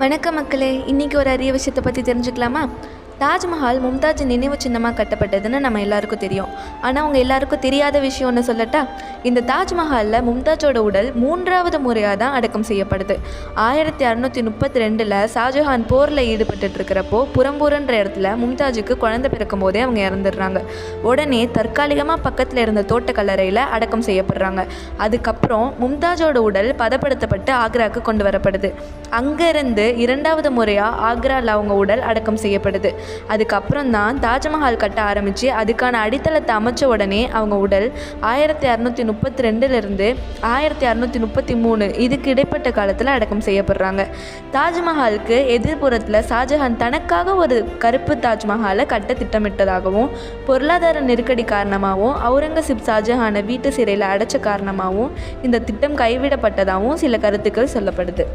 வணக்கம் மக்களே, இன்றைக்கி ஒரு அரிய விஷயத்தை பற்றி தெரிஞ்சுக்கலாமா? தாஜ்மஹால் மும்தாஜ் நினைவு சின்னமாக கட்டப்பட்டதுன்னு நம்ம எல்லாருக்கும் தெரியும். ஆனால் அவங்க எல்லாருக்கும் தெரியாத விஷயம் ஒன்று சொல்லட்டா? இந்த தாஜ்மஹாலில் மும்தாஜோட உடல் 3வது முறையாக தான் அடக்கம் செய்யப்படுது. 1632 ஷாஜஹான் போரில் ஈடுபட்டு இருக்கிறப்போ புறம்பூர்ன்ற இடத்துல மும்தாஜுக்கு குழந்தை பிறக்கும் போதே அவங்க இறந்துடுறாங்க. உடனே தற்காலிகமாக பக்கத்தில் இருந்த தோட்டக்கல்லறையில் அடக்கம் செய்யப்படுறாங்க. அதுக்கப்புறம் மும்தாஜோட உடல் பதப்படுத்தப்பட்டு ஆக்ராவுக்கு கொண்டு வரப்படுது. அங்கேருந்து 2வது முறையாக ஆக்ராவில் அவங்க உடல் அடக்கம் செய்யப்படுது. அதுக்கப்புறம் தான் தாஜ்மஹால் கட்ட ஆரம்பித்து அதுக்கான அடித்தளத்தை அமைச்ச உடனே அவங்க உடல் 1632 1633 இதுக்கு இடைப்பட்ட காலத்தில் அடக்கம் செய்யப்படுறாங்க. தாஜ்மஹாலுக்கு எதிர்ப்புறத்தில் ஷாஜஹான் தனக்காக ஒரு கருப்பு தாஜ்மஹாலை கட்ட திட்டமிட்டதாகவும், பொருளாதார நெருக்கடி காரணமாகவும் அவுரங்கசீப் ஷாஜஹானை வீட்டு சிறையில் அடைச்ச காரணமாகவும் இந்த திட்டம் கைவிடப்பட்டதாகவும் சில கருத்துக்கள் சொல்லப்படுது.